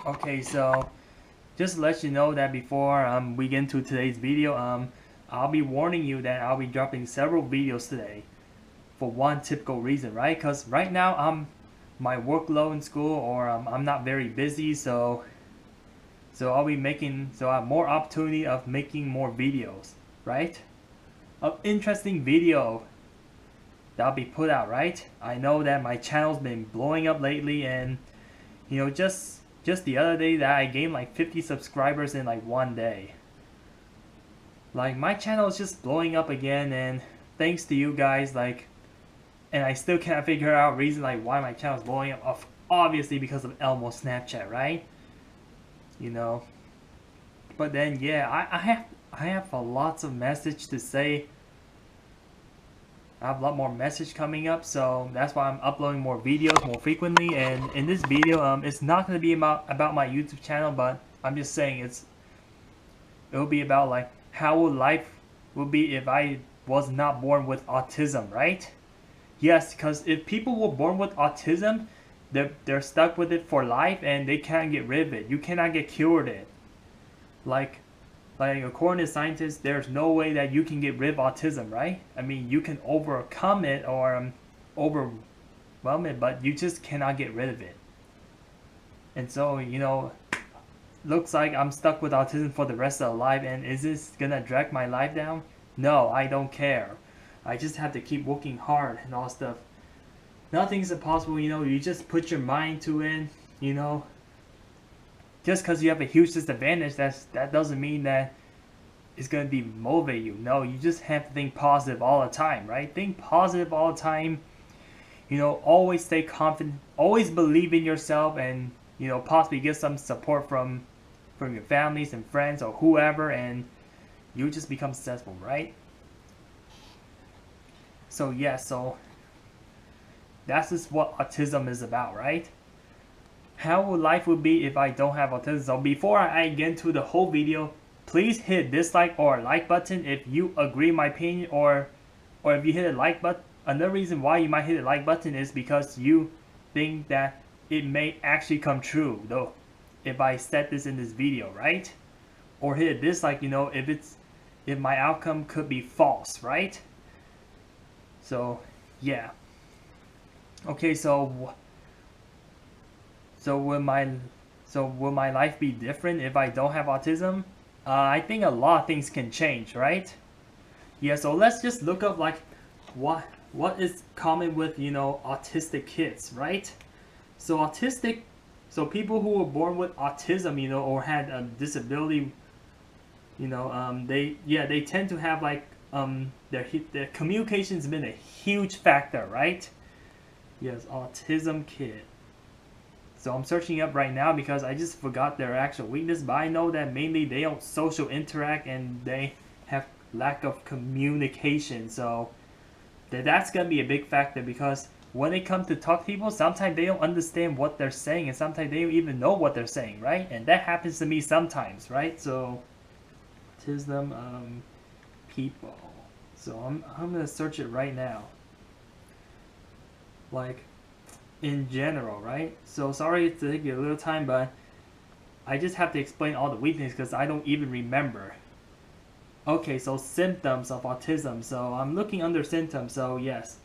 Okay, so just to let you know that before we get into today's video, I'll be warning you that I'll be dropping several videos today for one typical reason, right? Because right now my workload in school, or I'm not very busy, so I'll be making I have more opportunity of making more videos, right? Of interesting video that'll be put out, right? I know that my channel's been blowing up lately, and just the other day that I gained like 50 subscribers in like one day. Like my channel is just blowing up again, and thanks to you guys, like, and I still can't figure out reason like why my channel is blowing up. Obviously because of Elmo Snapchat, right? You know. But then yeah, I have a lots of message to say. I have a lot more message coming up, so that's why I'm uploading more videos more frequently. And in this video, it's not going to be about my YouTube channel, but I'm just saying it'll be about like how would life would be if I was not born with autism, right? Yes, because if people were born with autism, they're stuck with it for life and they can't get rid of it. You cannot get cured it. Like according to scientists, there's no way that you can get rid of autism, right? I mean, you can overcome it or overwhelm it, but you just cannot get rid of it. And so, looks like I'm stuck with autism for the rest of my life. And is this gonna drag my life down? No, I don't care. I just have to keep working hard and all stuff. Nothing's impossible, you just put your mind to it, you know. Just because you have a huge disadvantage, that doesn't mean that it's going to demotivate you. No, you just have to think positive all the time, right? Think positive all the time. Always stay confident. Always believe in yourself, and possibly get some support from your families and friends or whoever, and you just become successful, right? So yeah, so that's just what autism is about, right? How would life would be if I don't have autism? So before I get into the whole video, please hit dislike or like button if you agree with my opinion, or if you hit a like button. Another reason why you might hit a like button is because you think that it may actually come true, though, if I said this in this video, right? Or hit a dislike, if my outcome could be false, right? So yeah. Okay, so will my life be different if I don't have autism? I think a lot of things can change, right? Yeah, so let's just look up like what is common with autistic kids, right? So people who were born with autism, or had a disability, they tend to have like their communication's been a huge factor, right? Yes, autism kid. So I'm searching up right now because I just forgot their actual weakness, but I know that mainly they don't social interact and they have lack of communication. So that's gonna be a big factor, because when they come to talk to people, sometimes they don't understand what they're saying, and sometimes they don't even know what they're saying, right? And that happens to me sometimes, right? So autism people. So I'm gonna search it right now. Like, in general, right? So sorry to take you a little time, but I just have to explain all the weaknesses because I don't even remember. Okay, so symptoms of autism. So I'm looking under symptoms. So yes,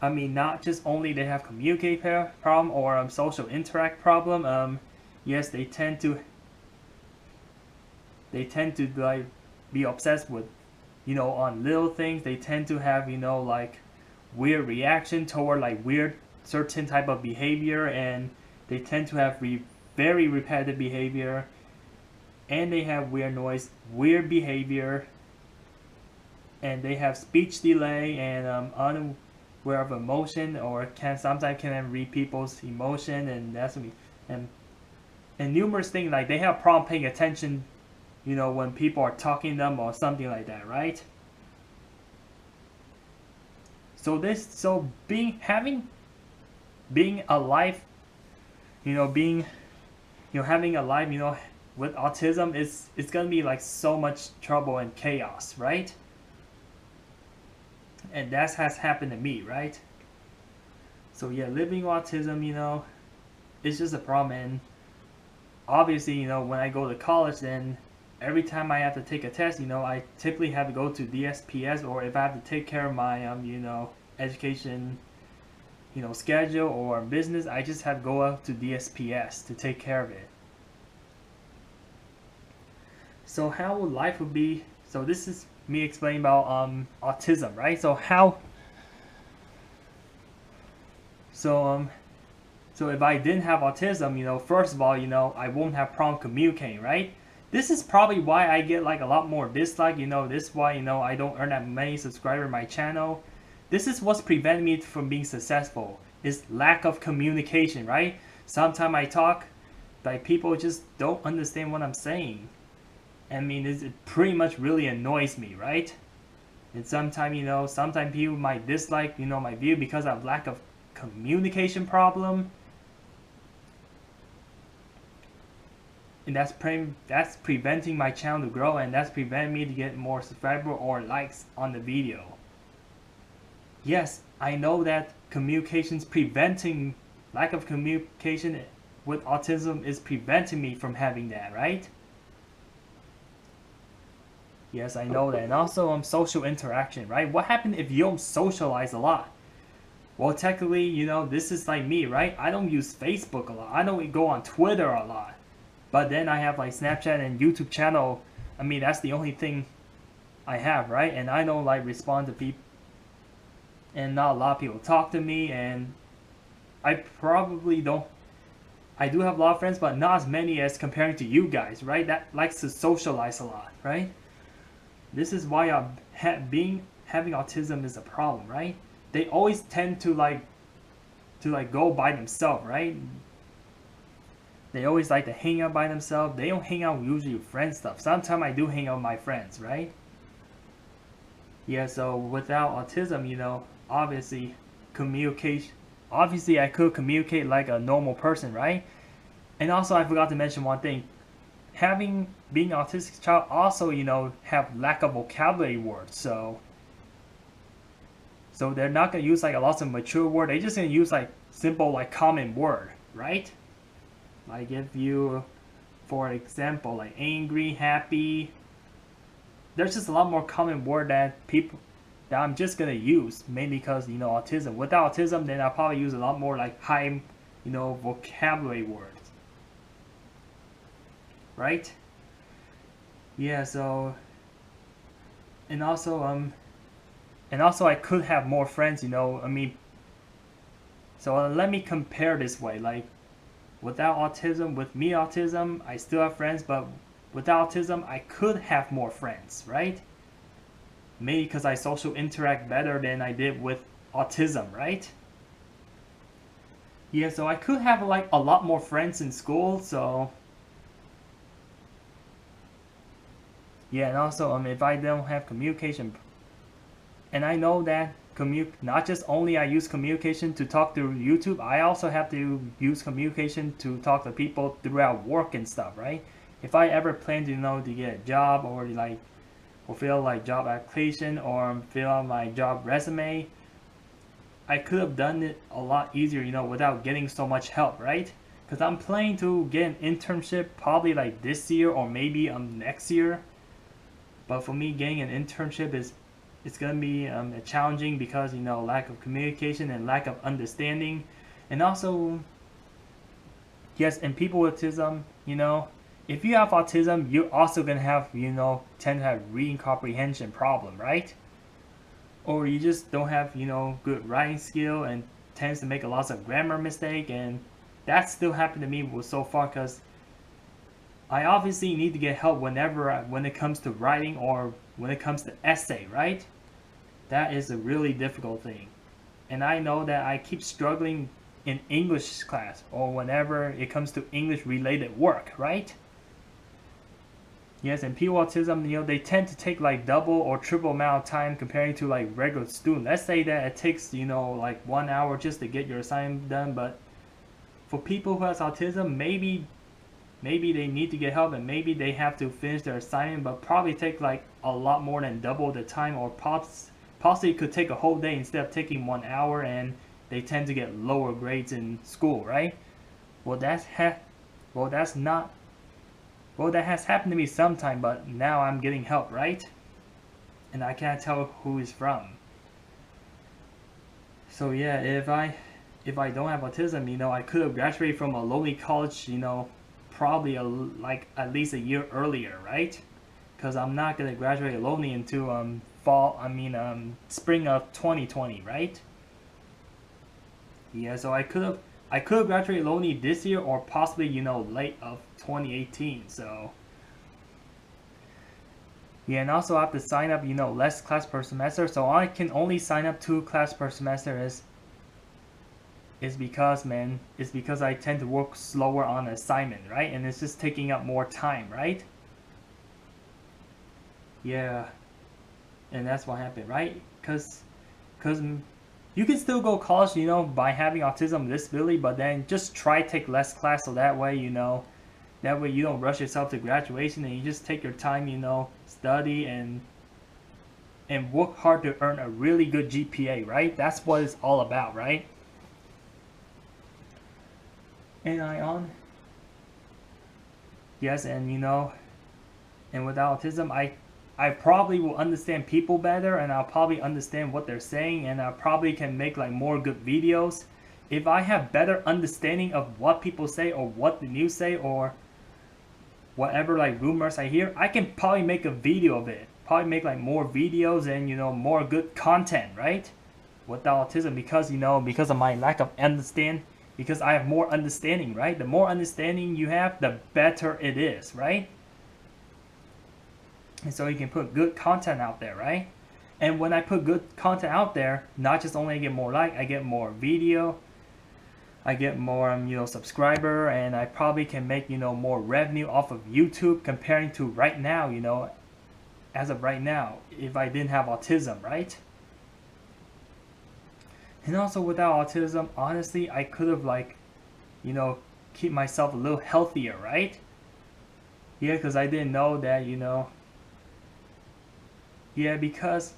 I mean, not just only they have communicate problem or social interact problem. Yes, they tend to like be obsessed with on little things. They tend to have like weird reaction toward like weird certain type of behavior, and they tend to have very repetitive behavior, and they have weird noise, weird behavior, and they have speech delay and unaware of emotion, or sometimes can read people's emotion, and and numerous things, like they have problem paying attention when people are talking to them or something like that, right? So being alive, having a life, with autism it's gonna be like so much trouble and chaos, right? And that has happened to me, right? So yeah, living with autism, it's just a problem. And obviously, when I go to college, then every time I have to take a test, I typically have to go to DSPS, or if I have to take care of my education schedule or business, I just have to go up to DSPS to take care of it. So how would life would be? So this is me explaining about autism, right? So if I didn't have autism, first of all, I won't have problem communicating, right? This is probably why I get like a lot more dislike. This is why I don't earn that many subscribers on my channel. This is what's preventing me from being successful, is lack of communication, right? Sometimes I talk, like people just don't understand what I'm saying. I mean, it pretty much really annoys me, right? And sometimes people might dislike, my view because of lack of communication problem. And that's preventing my channel to grow, and that's preventing me to get more subscribers or likes on the video. Yes, I know that lack of communication with autism is preventing me from having that, right? Yes, I know that. And also social interaction, right? What happens if you don't socialize a lot? Well, technically, this is like me, right? I don't use Facebook a lot. I don't go on Twitter a lot. But then I have like Snapchat and YouTube channel. I mean, that's the only thing I have, right? And I don't like respond to people. And not a lot of people talk to me. And I probably don't. I do have a lot of friends, but not as many as comparing to you guys, right? That likes to socialize a lot, right? This is why having autism is a problem, right? They always tend to go by themselves, right? They always like to hang out by themselves. They don't hang out usually with friends stuff. Sometimes I do hang out with my friends, right? Yeah, so without autism, obviously communication. Obviously, I could communicate like a normal person, right? And also, I forgot to mention one thing. Being autistic child also, have lack of vocabulary words. So they're not gonna use like a lot of mature word. They're just gonna use like simple like common word, right? Like if you, for example, like angry, happy. There's just a lot more common word that I'm just gonna use, mainly because autism. Without autism, then I'll probably use a lot more like high, vocabulary words. Right? Yeah, so and also I could have more friends, I mean, so let me compare this way, like without autism, with me autism, I still have friends, but without autism, I could have more friends, right? Maybe because I social interact better than I did with autism, right? Yeah, so I could have like a lot more friends in school, so yeah, and also if I don't have communication, and I know that not just only I use communication to talk through YouTube, I also have to use communication to talk to people throughout work and stuff, right? If I ever plan to get a job or like fulfill like job application or fill out my job resume, I could have done it a lot easier, without getting so much help, right? Because I'm planning to get an internship probably like this year or maybe next year. But for me, getting an internship it's gonna be challenging because lack of communication and lack of understanding, and also yes, and people with autism, if you have autism, you're also gonna have tend to have reading comprehension problem, right? Or you just don't have good writing skill and tends to make a lot of grammar mistake, and that still happened to me so far because I obviously need to get help when it comes to writing or when it comes to essay, right? That is a really difficult thing. And I know that I keep struggling in English class or whenever it comes to English related work, right? Yes, and people with autism, they tend to take like double or triple amount of time comparing to like regular student. Let's say that it takes, like 1 hour just to get your assignment done, but for people who has autism, maybe they need to get help and maybe they have to finish their assignment, but probably take like a lot more than double the time, or possibly could take a whole day instead of taking 1 hour, and they tend to get lower grades in school, right? Well, well, that's not. Well, that has happened to me sometime, but now I'm getting help, right? And I can't tell who it's from. So yeah, if I don't have autism, I could have graduated from a lonely college, probably like at least a year earlier, right? Because I'm not gonna graduate lonely until spring of 2020, right? Yeah, so I could have graduated lonely this year or possibly late of 2018. So yeah, and also I have to sign up less class per semester. So I can only sign up 2 class per semester is because, man, it's because I tend to work slower on assignment, right? And it's just taking up more time, right? Yeah, and that's what happened, right? Cause you can still go college, by having autism disability, but then just try take less class so that way you don't rush yourself to graduation and you just take your time, study and work hard to earn a really good GPA, right? That's what it's all about, right? And yes, and without autism, I probably will understand people better, and I'll probably understand what they're saying, and I probably can make like more good videos. If I have better understanding of what people say or what the news say or whatever like rumors I hear, I can probably make a video of it. Probably make like more videos and more good content, right? Without autism, because of my lack of understand, because I have more understanding, right? The more understanding you have, the better it is, right? And so you can put good content out there, right? And when I put good content out there, not just only I get more I get more video, I get more subscriber, and I probably can make more revenue off of YouTube comparing to right now, as of right now, if I didn't have autism, right? And also without autism, honestly, I could have keep myself a little healthier, right? Yeah, because I didn't know that, yeah, because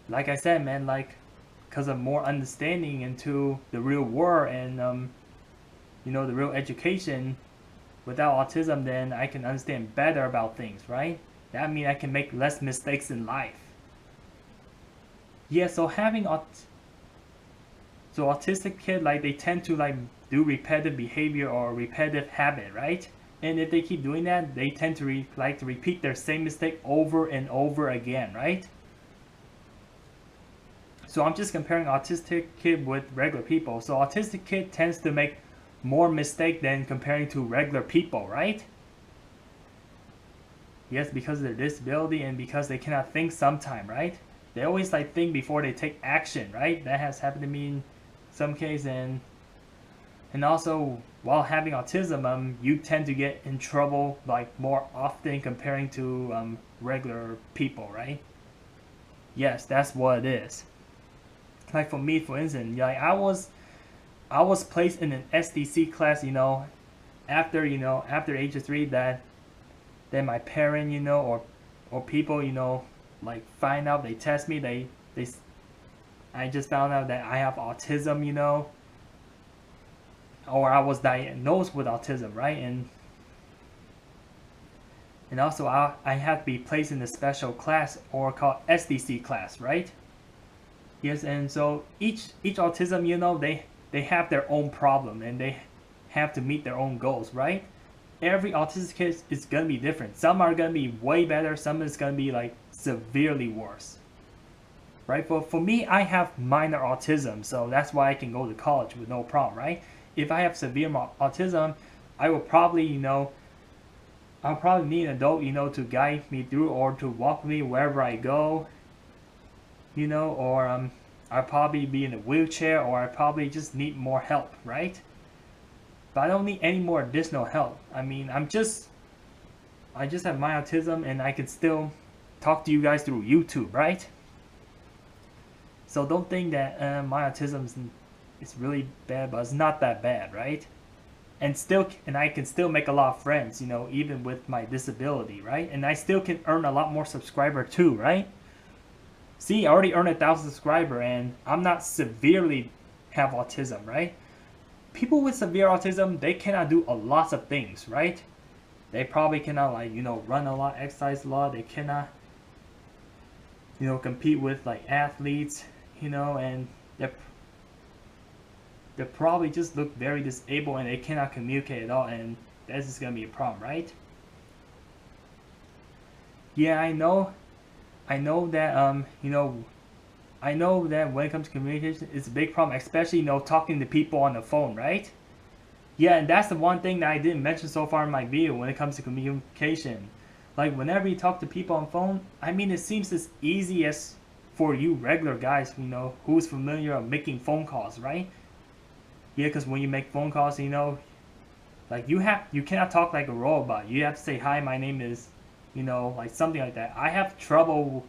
like I said, man, because of more understanding into the real world and the real education, without autism, then I can understand better about things, right? That means I can make less mistakes in life. Yeah, so autistic kid, they tend to do repetitive behavior or repetitive habit, right? And if they keep doing that, they tend to to repeat their same mistake over and over again, right? So I'm just comparing autistic kid with regular people. So autistic kid tends to make more mistake than comparing to regular people, right? Yes, because of their disability and because they cannot think sometime, right? They always think before they take action, right? That has happened to me in some case, and also while having autism, you tend to get in trouble more often comparing to regular people, right? Yes, that's what it is. Like for me, for instance, I was placed in an SDC class, after age of 3 that my parent, or people, find out, they test me, I just found out that I have autism, or I was diagnosed with autism, right? And also I have to be placed in a special class or called SDC class, right? Yes, and so each autism, they have their own problem and they have to meet their own goals, right? Every autistic kid is gonna be different. Some are gonna be way better, some is gonna be severely worse. Right? For me, I have minor autism, so that's why I can go to college with no problem, right? If I have severe autism, I will probably, I'll probably need an adult, to guide me through or to walk me wherever I go, or I'll probably be in a wheelchair, or I probably just need more help, right? But I don't need any more additional help. I mean, I just have my autism and I can still talk to you guys through YouTube, right? So don't think that my autism is really bad, but it's not that bad, right? And I can still make a lot of friends, even with my disability, right? And I still can earn a lot more subscriber too, right? See, I already earned 1,000 subscriber and I'm not severely have autism, right? people with severe autism, they cannot do a lot of things, right? They probably cannot, like, run a lot, exercise a lot. They cannot, compete with like athletes, and they're they probably just look very disabled and they cannot communicate at all, and that's just gonna be a problem, right? Yeah, I know that I know that when it comes to communication, it's a big problem, especially talking to people on the phone, right? Yeah, and that's the one thing that I didn't mention so far in my video when it comes to communication. Like whenever you talk to people on phone, I mean it seems as easy as for you regular guys, who's familiar with making phone calls, right? Yeah, because when you make phone calls, like you cannot talk like a robot. You have to say hi, my name is, like something like that. I have trouble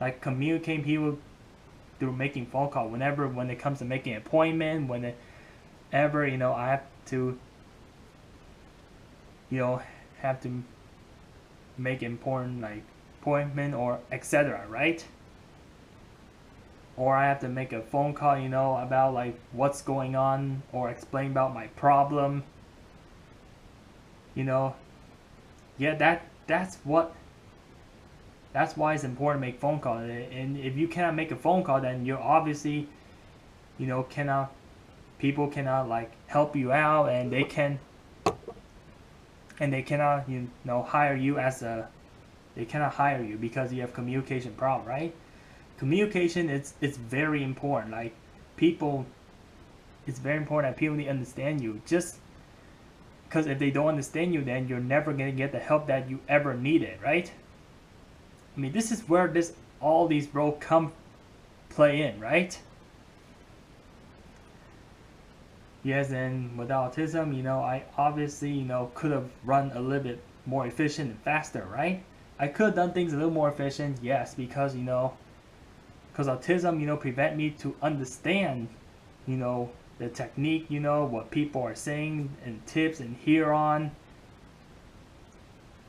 like communicating people through making phone call. When it comes to making an appointment, whenever I have to, have to make important like appointment or etc. Right? Or I have to make a phone call, about like what's going on or explain about my problem. Yeah, that's why it's important to make phone calls. And if you cannot make a phone call, then you're obviously, cannot people cannot like help you out, and they cannot hire you they cannot hire you because you have communication problem, right? Communication it's very important. Like people, it's very important that people need to understand you. Just because if they don't understand you, then you're never gonna get the help that you ever needed, right? I mean, this is where all these roles play in, right? Yes, and with autism, I obviously, could have run a little bit more efficient and faster, right? I could have done things a little more efficient, yes, because, because autism, prevent me to understand, the technique, what people are saying and tips and hear on.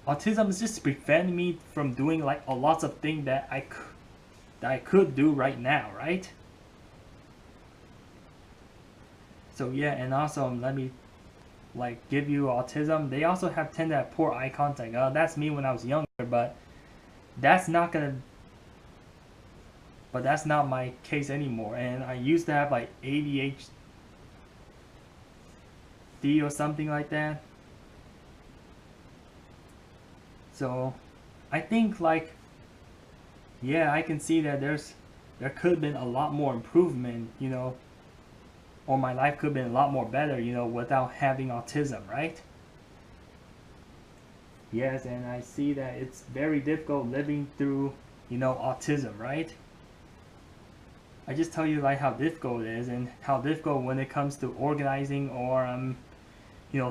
Autism is just preventing me from doing like a lots of things that I could do right now, right? So yeah, and also let me like give you autism. They also tend to have poor eye contact. That's me when I was younger, but that's not my case anymore. And I used to have like ADHD or something like that. So I think like, yeah, I can see that there could have been a lot more improvement, or my life could have been a lot more better, without having autism, right? Yes, and I see that it's very difficult living through, autism, right? I just tell you like how difficult it is, and how difficult when it comes to organizing or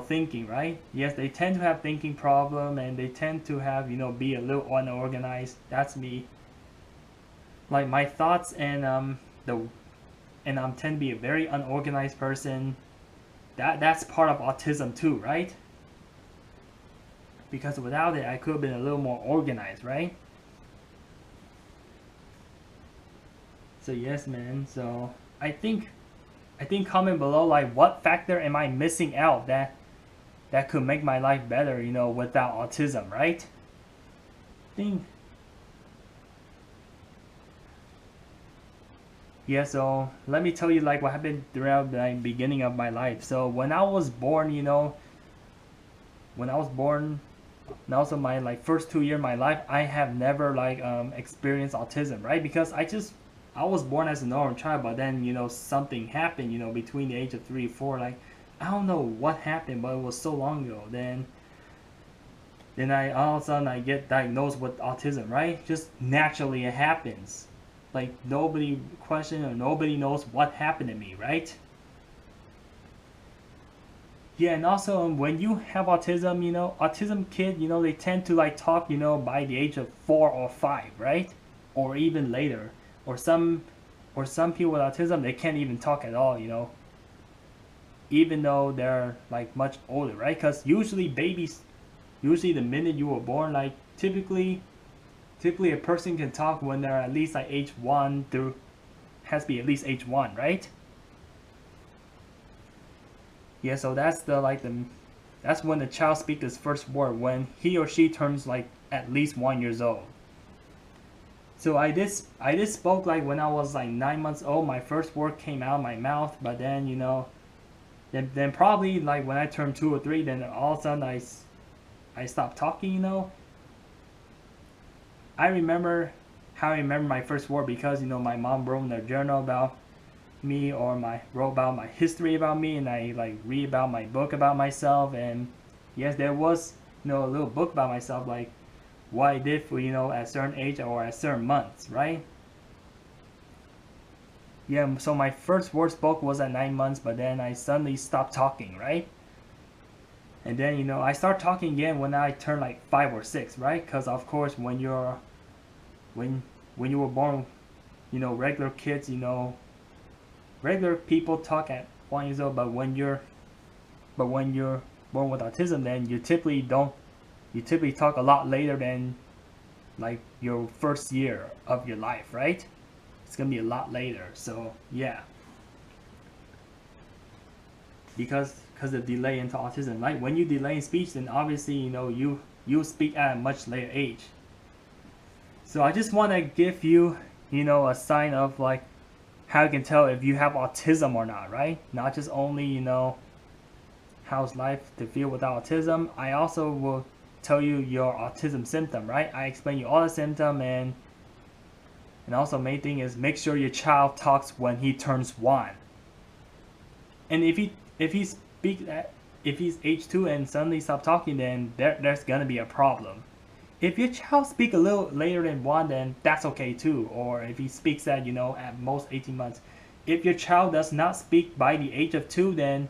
thinking, right? Yes, they tend to have thinking problem, and they tend to have, be a little unorganized. That's me. Like my thoughts and tend to be a very unorganized person. That's part of autism too, right? Because without it, I could have been a little more organized, right? So yes, man. So I think comment below like what factor am I missing out that could make my life better, without autism, right? Yeah, so let me tell you like what happened throughout the beginning of my life. So when I was born, and also my like first 2 years of my life, I have never like experienced autism, right? Because I was born as a normal child, but then something happened, between the age of 3 or 4. Like I don't know what happened, but it was so long ago. Then I all of a sudden I get diagnosed with autism, right? Just naturally it happens. Like nobody questioned or nobody knows what happened to me, right? Yeah, and also when you have autism, autism kid, they tend to like talk, by the age of 4 or 5, right? Or even later. Or some people with autism, they can't even talk at all, even though they're like much older, right? Because usually the minute you were born, like typically a person can talk when they're at least like age 1 through, has to be at least age 1, right? Yeah, so that's that's when the child speaks his first word, when he or she turns like at least 1 year old. So I did spoke like when I was like 9 months old. My first word came out of my mouth, but then then probably like when I turned 2 or 3, then all of a sudden I stopped talking. I remember how I remember my first word because my mom wrote in a journal about me, or wrote about my history about me, and I like read about my book about myself. And yes, there was a little book about myself, like what I did for at a certain age or at certain months, right? Yeah, so my first word spoke was at 9 months, but then I suddenly stopped talking, right? And then I start talking again when I turned like 5 or 6, right? Because of course when when you were born, regular kids, regular people talk at 1 year old, but when you're born with autism, then you typically talk a lot later than like your first year of your life, right? It's gonna be a lot later. So yeah, because of delay into autism, right? When you delay in speech, then obviously you speak at a much later age. So I just want to give you a sign of like how you can tell if you have autism or not, right? Not just only how's life to feel without autism. I also will tell you your autism symptom, right? I explain you all the symptom, and also main thing is make sure your child talks when he turns 1. And if he's age 2 and suddenly stop talking, then there's gonna be a problem. If your child speak a little later than 1, then that's okay too. Or if he speaks at at most 18 months. If your child does not speak by the age of 2, then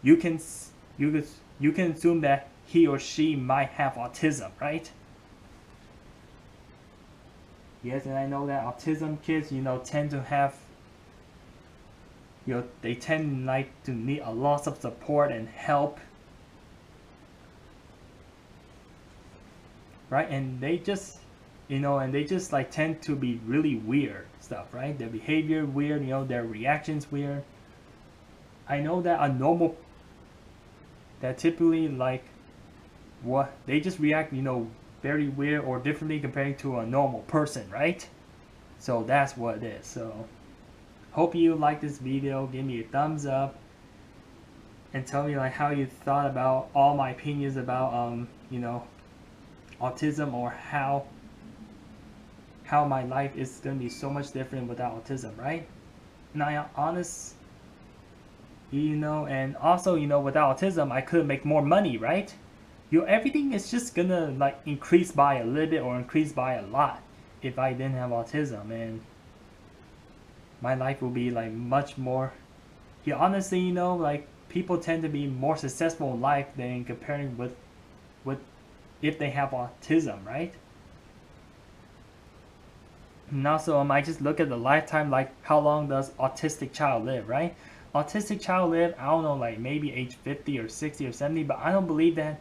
you can assume that he or she might have autism, right? Yes, and I know that autism kids tend to have they tend like to need a lot of support and help, right? And they just like tend to be really weird stuff, right? Their behavior weird, their reactions weird. I know that a normal that typically like what they just react very weird or differently compared to a normal person, right? So that's what it is. So hope you like this video. Give me a thumbs up and tell me like how you thought about all my opinions about autism, or how my life is gonna be so much different without autism, right? And I honest and also without autism I could make more money, right? Everything is just gonna like increase by a little bit or increase by a lot if I didn't have autism, and my life will be like much more. Honestly, like people tend to be more successful in life than comparing with if they have autism, right? And also, I just look at the lifetime, like how long does autistic child live, right? Autistic child live, I don't know, like maybe age 50 or 60 or 70, but I don't believe that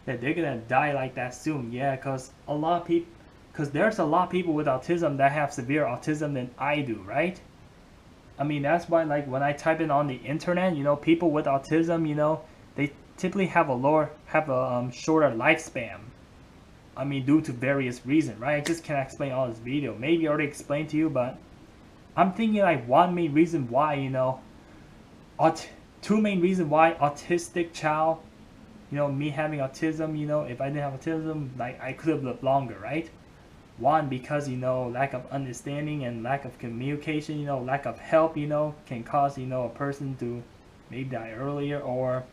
they're gonna die like that soon. Yeah, because there's a lot of people with autism that have severe autism than I do, right? I mean, that's why like when I type in on the internet, people with autism, they typically have a shorter lifespan. I mean, due to various reasons, right? I just can't explain all this video. Maybe I already explained to you, but I'm thinking like one main reason why, two main reasons why autistic child, me having autism, if I didn't have autism, like I could have lived longer, right? One, because lack of understanding and lack of communication, lack of help, can cause a person to maybe die earlier, or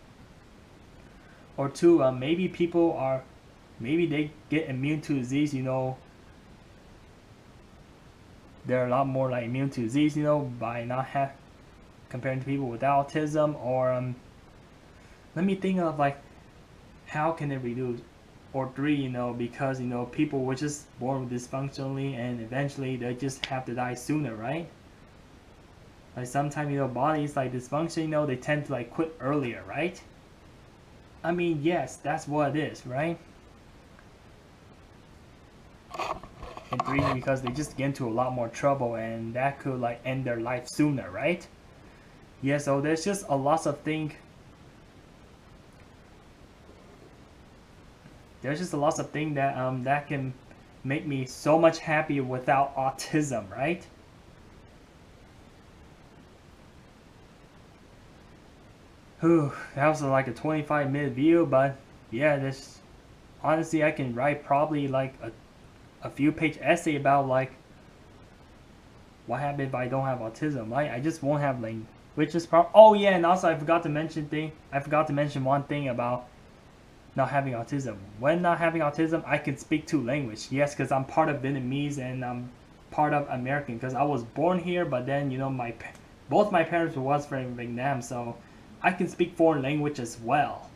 two, maybe they get immune to disease, they're a lot more like immune to disease, by not comparing to people without autism. Or let me think of like how can it reduce. Or 3, because people were just born dysfunctionally and eventually they just have to die sooner, right? Like sometimes bodies like dysfunction, they tend to like quit earlier, right? I mean, yes, that's what it is, right? And 3, because they just get into a lot more trouble and that could like end their life sooner, right? Yeah, so there's just a lot of things there's just a lot of things that that can make me so much happier without autism, right? Whew, that was like a 25-minute video, but yeah, this honestly I can write probably like a few page essay about like what happens if I don't have autism, right? I just won't have language, which is probably. Oh yeah, and also I forgot to mention one thing about not having autism. When not having autism, I can speak two languages. Yes, because I'm part of Vietnamese and I'm part of American. Because I was born here, but then both my parents was from Vietnam, so I can speak foreign language as well.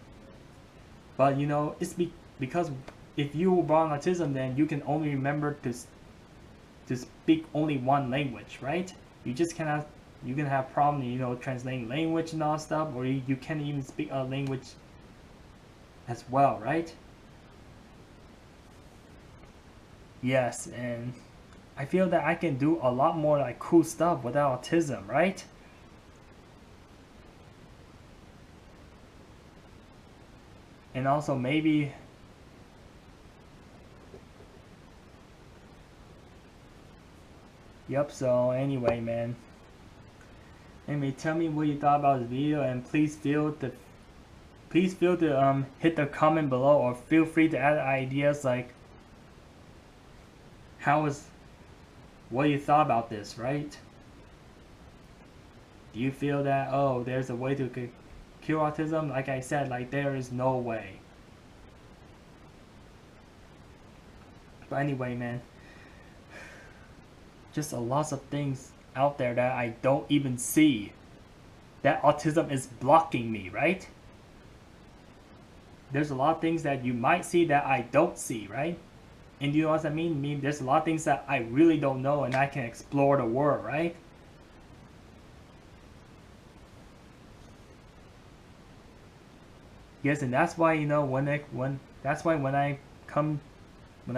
But it's because if you were born autism, then you can only remember to speak only one language, right? You can have problem, translating language and all stuff, or you can't even speak a language as well, right? Yes, and I feel that I can do a lot more like cool stuff without autism, right? And also maybe yep, so anyway, man. Anyway, tell me what you thought about this video, and please feel to hit the comment below, or feel free to add ideas like what you thought about this, right? Do you feel that, oh, there's a way to cure autism? Like I said, like there is no way. But anyway, man, just a lot of things out there that I don't even see. That autism is blocking me, right? There's a lot of things that you might see that I don't see, right? And you know what I mean? There's a lot of things that I really don't know, and I can explore the world, right? Yes, and that's why when I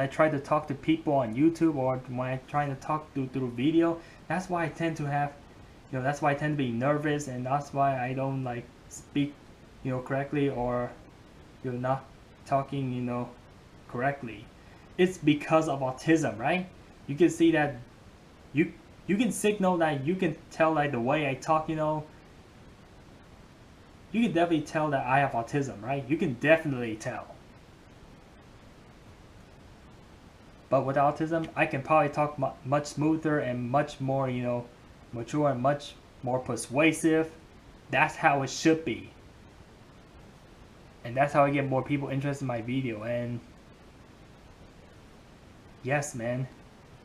try to talk to people on YouTube, or when I try to talk through video, that's why I tend to have, that's why I tend to be nervous, and that's why I don't like speak, correctly, or not talking, correctly. It's because of autism, right? You can see that you can signal that you can tell like the way I talk, you can definitely tell that I have autism, right? You can definitely tell. But with autism, I can probably talk much smoother and much more, mature and much more persuasive. That's how it should be. And that's how I get more people interested in my video. And yes, man.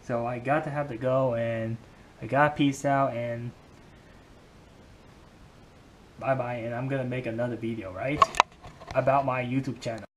So I got to have to go, and I got peace out, and bye bye. And I'm gonna make another video, right? About my YouTube channel.